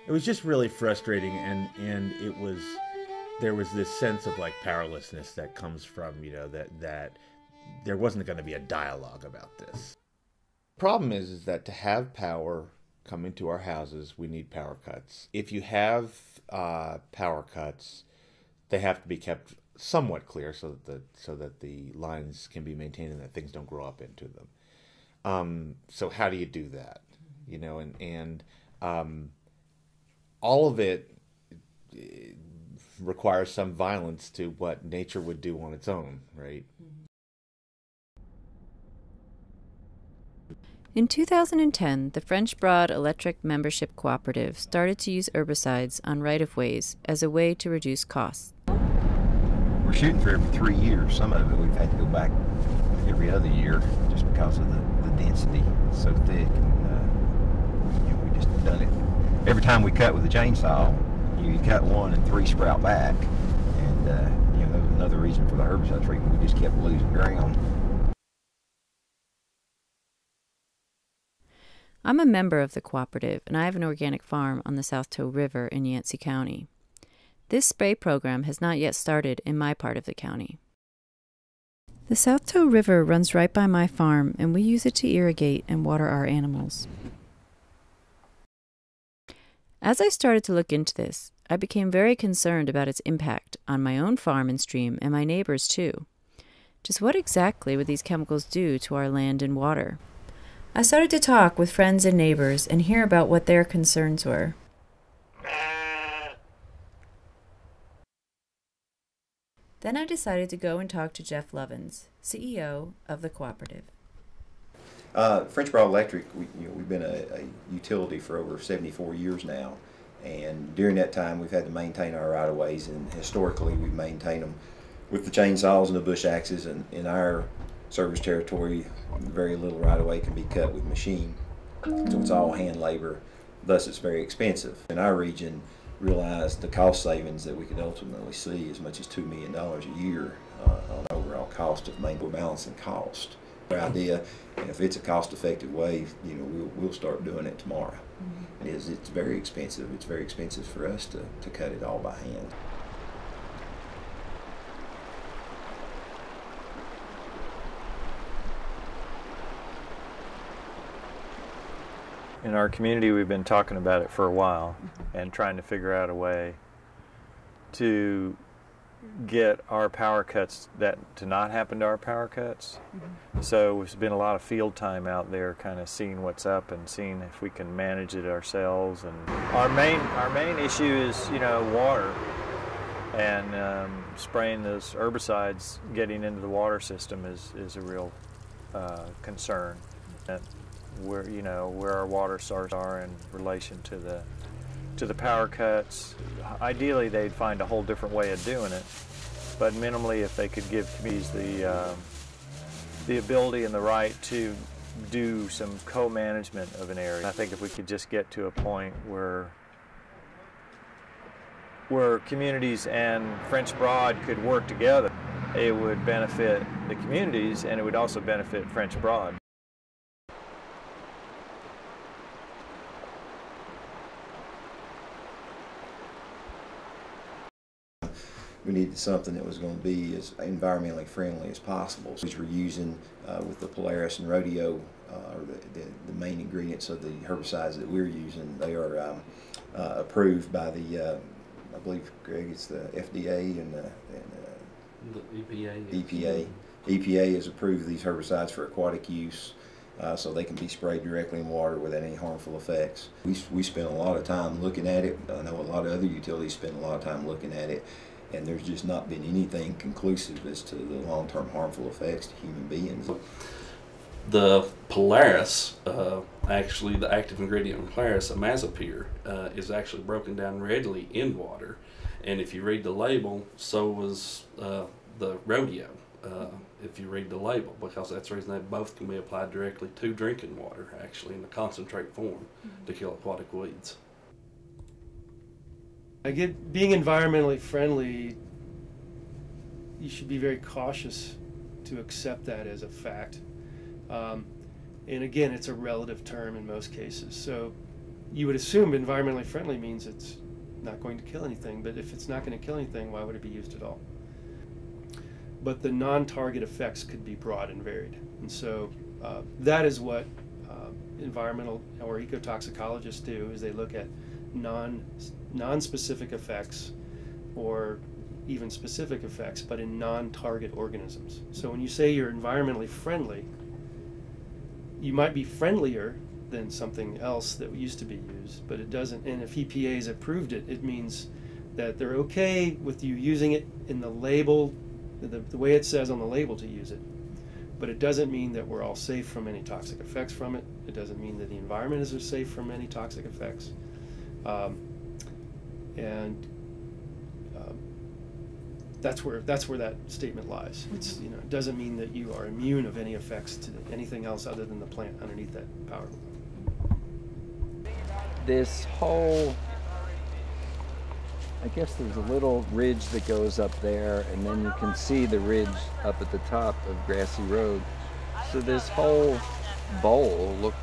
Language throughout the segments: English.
it was just really frustrating, and there was this sense of like powerlessness that comes from, you know, that there wasn't going to be a dialogue about this. Problem is that to have power come into our houses, we need power cuts. If you have power cuts, they have to be kept somewhat clear so that the lines can be maintained and that things don't grow up into them. So how do you do that? You know, and all of it requires some violence to what nature would do on its own, right? In 2010, the French Broad Electric Membership Cooperative started to use herbicides on right-of-ways as a way to reduce costs. We're shooting for every 3 years. Some of it we've had to go back every other year just because of the density. It's so thick, and we just done it. Every time we cut with a chainsaw, you cut one and 3 sprout back, and that was another reason for the herbicide treatment. We just kept losing ground. I'm a member of the cooperative, and I have an organic farm on the South Toe River in Yancey County. This spray program has not yet started in my part of the county. The South Toe River runs right by my farm, and we use it to irrigate and water our animals. As I started to look into this, I became very concerned about its impact on my own farm and stream and my neighbors too. Just what exactly would these chemicals do to our land and water? I started to talk with friends and neighbors and hear about what their concerns were. Then I decided to go and talk to Jeff Lovins, CEO of the cooperative. French Broad Electric, we've been a utility for over 74 years now, and during that time we've had to maintain our right-of-ways, and historically we've maintained them with the chainsaws and the bush axes, and in our service territory very little right-of-way can be cut with machine, so it's all hand labor, thus it's very expensive. In our region, realized the cost savings that we could ultimately see as much as $2 million a year on overall cost of maintaining balancing cost. Our idea, and if it's a cost-effective way, we'll start doing it tomorrow. Mm-hmm. It's very expensive. It's very expensive for us to cut it all by hand. In our community, we've been talking about it for a while and trying to figure out a way to get our power cuts to not happen to our power cuts. Mm-hmm. So there's been a lot of field time out there kind of seeing what's up and seeing if we can manage it ourselves. And our main issue is, water, and spraying those herbicides getting into the water system is a real concern. Where our water sources are in relation to the power cuts. Ideally, they'd find a whole different way of doing it, but minimally, if they could give communities the ability and the right to do some co-management of an area. I think if we could just get to a point where communities and French Broad could work together, it would benefit the communities and it would also benefit French Broad. We needed something that was going to be as environmentally friendly as possible. So we're using with the Polaris and Rodeo, or the main ingredients of the herbicides that we're using. They are approved by the, I believe, Greg, it's the FDA and the EPA. EPA has approved these herbicides for aquatic use, so they can be sprayed directly in water without any harmful effects. We spent a lot of time looking at it. I know a lot of other utilities spend a lot of time looking at it, and there's just not been anything conclusive as to the long-term harmful effects to human beings. The Polaris, actually the active ingredient in Polaris, imazapyr, is actually broken down readily in water, and if you read the label, so was the Rodeo, if you read the label, because that's the reason they both can be applied directly to drinking water, actually in the concentrate form, to kill aquatic weeds. Being environmentally friendly, you should be very cautious to accept that as a fact. And again, it's a relative term in most cases. So you would assume environmentally friendly means it's not going to kill anything, but if it's not going to kill anything, why would it be used at all? But the non-target effects could be broad and varied. And so that is what environmental or ecotoxicologists do, is they look at non-specific effects or even specific effects, but in non-target organisms. So when you say you're environmentally friendly, you might be friendlier than something else that used to be used, but it doesn't, and if EPA has approved it, it means that they're okay with you using it in the label, the way it says on the label to use it. But it doesn't mean that we're all safe from any toxic effects from it. It doesn't mean that the environment is safe from any toxic effects. That's where that statement lies. It's, you know, it doesn't mean that you are immune of any effects to anything else other than the plant underneath that power. This whole, I guess there's a little ridge that goes up there, and then you can see the ridge up at the top of Grassy Road. So this whole bowl looks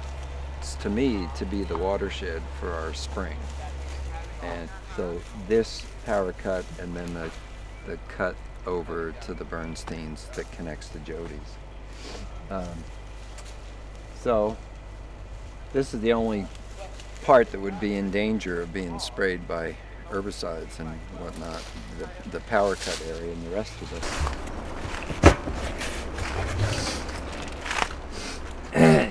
to me to be the watershed for our spring. And so this power cut, and then the cut over to the Bernsteins that connects to Jody's. So this is the only part that would be in danger of being sprayed by herbicides and whatnot, the power cut area, and the rest of it.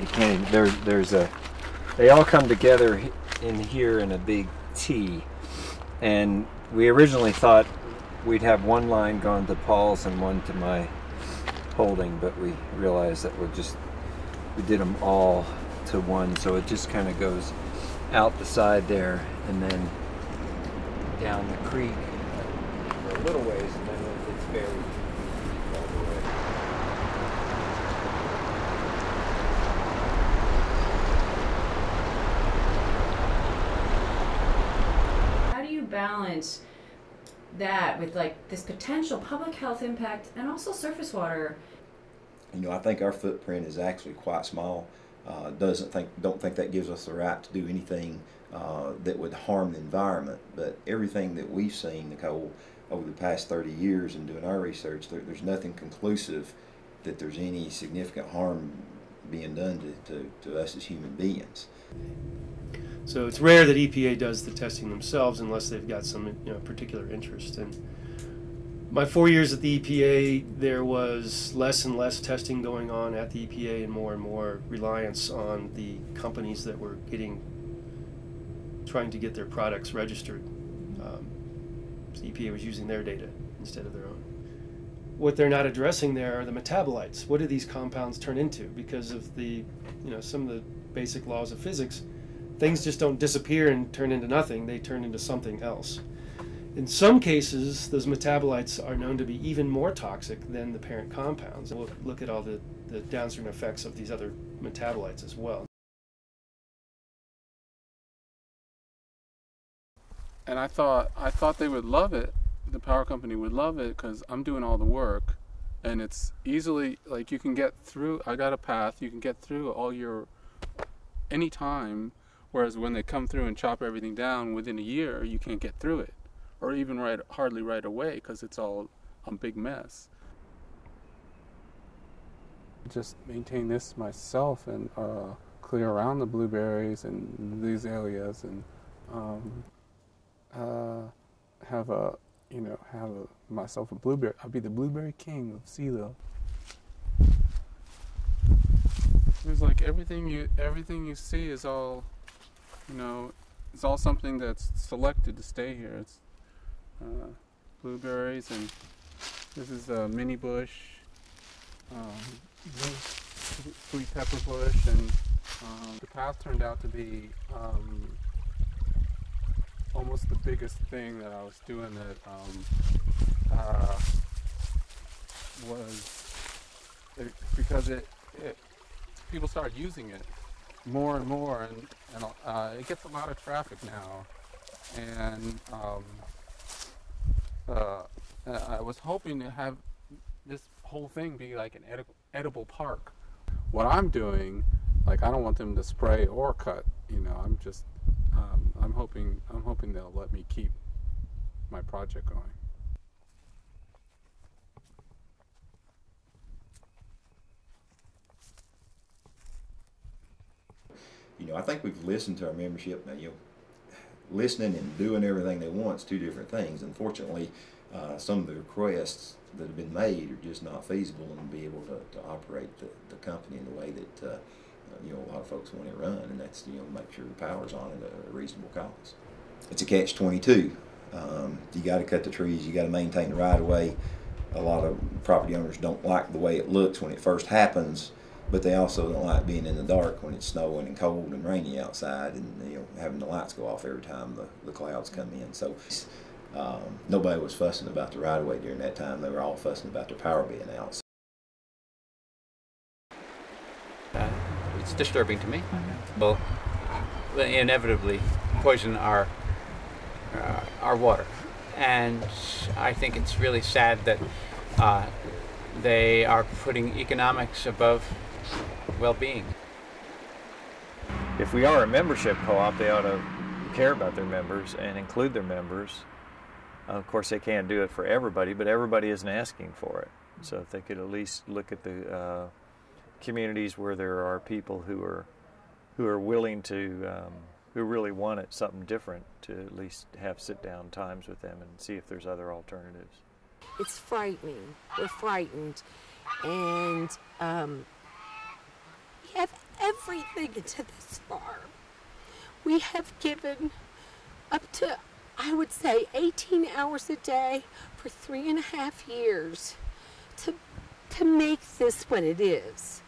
You can't even, they all come together in here in a big T, and we originally thought we'd have one line going to Paul's and one to my holding, but we realized that we did them all to one, so it just kind of goes out the side there and then down the creek for a little ways, and then it's buried all the way. How do you balance that with like this potential public health impact and also surface water? You know, I think our footprint is actually quite small. Don't think that gives us the right to do anything that would harm the environment. But everything that we've seen, Nicole, over the past 30 years in doing our research, there's nothing conclusive that there's any significant harm being done to us as human beings. So it's rare that EPA does the testing themselves unless they've got some, you know, particular interest. And my 4 years at the EPA, there was less and less testing going on at the EPA and more reliance on the companies that were trying to get their products registered. So the EPA was using their data instead of their own. What they're not addressing there are the metabolites. What do these compounds turn into? Because of the, you know, some of the basic laws of physics, things just don't disappear and turn into nothing. They turn into something else. In some cases, those metabolites are known to be even more toxic than the parent compounds. And we'll look at all the downstream effects of these other metabolites as well. And I thought they would love it. The power company would love it because I'm doing all the work, and it's easily, like, you can get through. I got a path. You can get through any time. Whereas when they come through and chop everything down within a year, you can't get through it, or even hardly right away because it's all a big mess. Just maintain this myself and clear around the blueberries and these areas, and have myself a blueberry. I'll be the blueberry king of Silo. It's like everything you see is all, you know, it's all something that's selected to stay here. It's blueberries, and this is a mini bush, sweet pepper bush, and the path turned out to be almost the biggest thing that I was doing that because people started using it more and more, and it gets a lot of traffic now, and I was hoping to have this whole thing be like an edible park. What I'm doing, like, I don't want them to spray or cut, you know, hoping they'll let me keep my project going. I think we've listened to our membership. Now, listening and doing everything they want is two different things. Unfortunately, some of the requests that have been made are just not feasible and be able to operate the company in the way that a lot of folks want it run, and that's make sure the power's on at a reasonable cost. It's a catch-22. You got to cut the trees. You got to maintain the right-of-way. A lot of property owners don't like the way it looks when it first happens, but they also don't like being in the dark when it's snowing and cold and rainy outside, and having the lights go off every time the clouds come in. So nobody was fussing about the right-of-way during that time. They were all fussing about their power being out. It's disturbing to me. Will inevitably poison our water, and I think it's really sad that they are putting economics above well-being. If we are a membership co-op, they ought to care about their members and include their members. Of course, they can't do it for everybody, but everybody isn't asking for it. So if they could at least look at the communities where there are people who are willing to, who really want it something different, to at least have sit-down times with them and see if there's other alternatives. It's frightening. We're frightened, and we have everything into this farm. We have given up to, I would say, 18 hours a day for 3.5 years to make this what it is.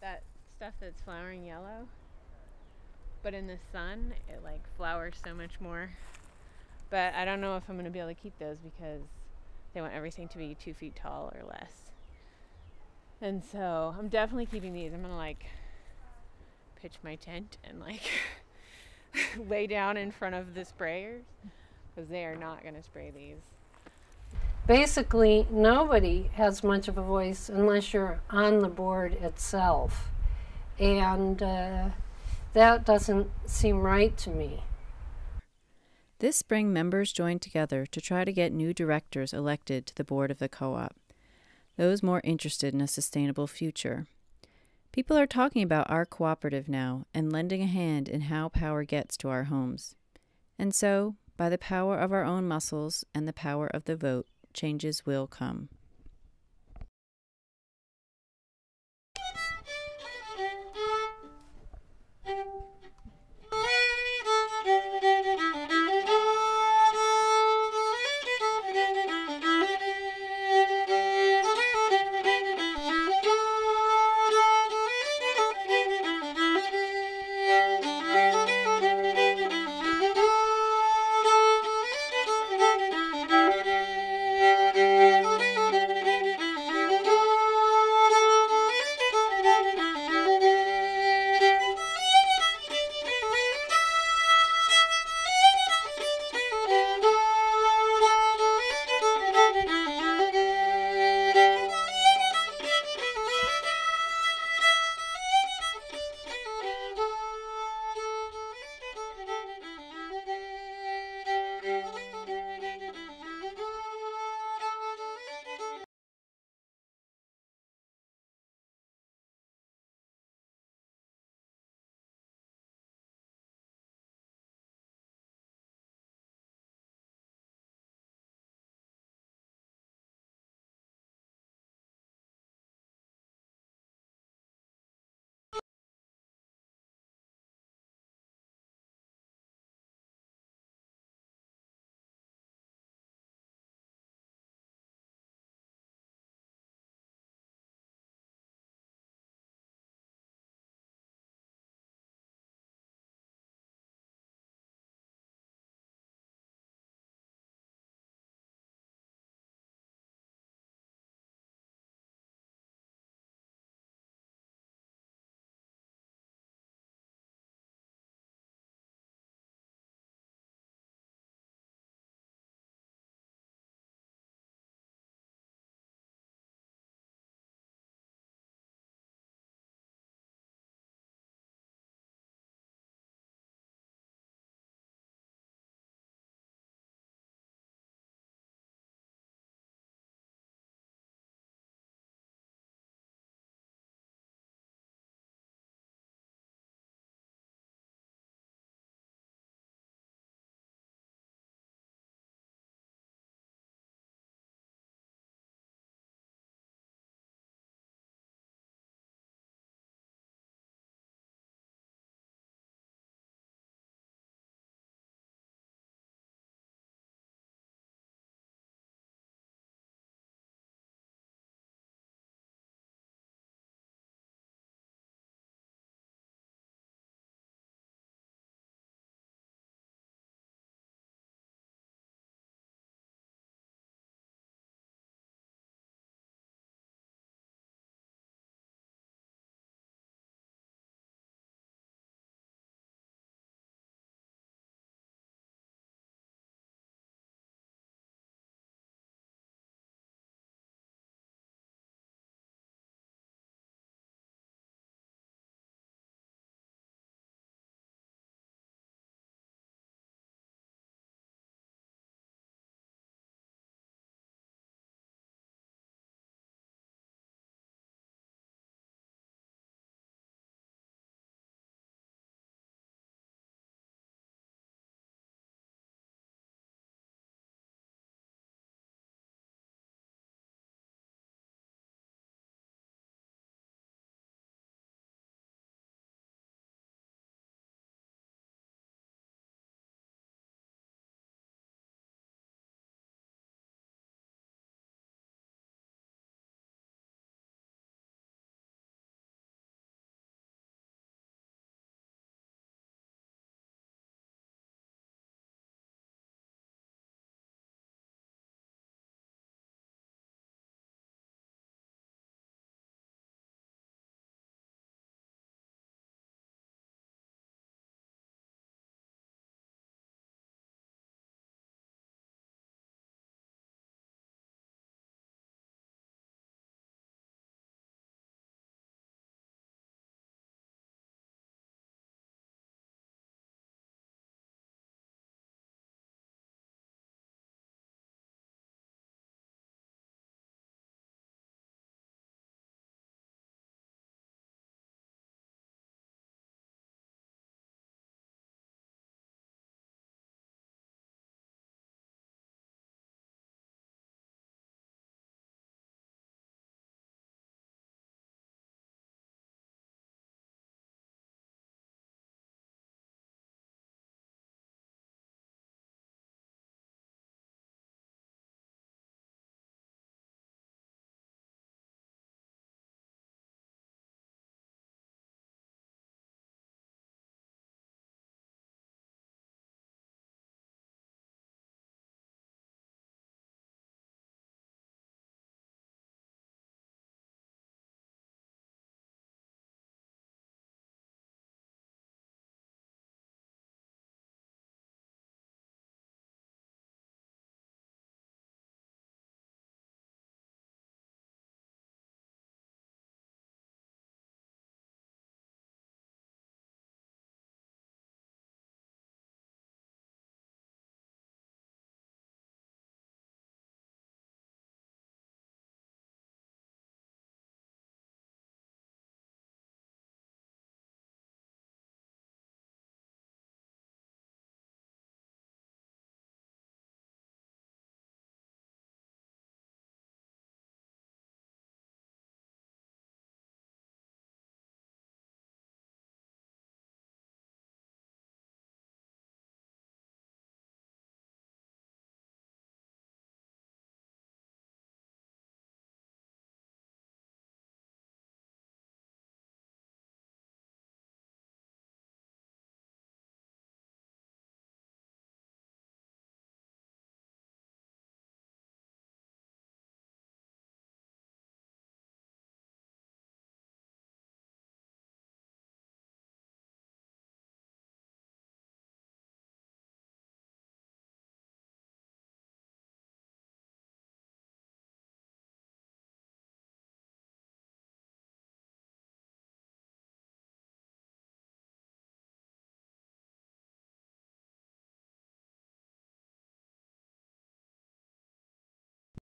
That stuff that's flowering yellow, but in the sun it like flowers so much more. But I don't know if I'm going to be able to keep those because they want everything to be 2 feet tall or less. And so I'm definitely keeping these. I'm going to like pitch my tent and like lay down in front of the sprayers because they are not going to spray these. Basically, nobody has much of a voice unless you're on the board itself. And that doesn't seem right to me. This spring, members joined together to try to get new directors elected to the board of the co-op, those more interested in a sustainable future. People are talking about our cooperative now and lending a hand in how power gets to our homes. And so, by the power of our own muscles and the power of the vote, changes will come.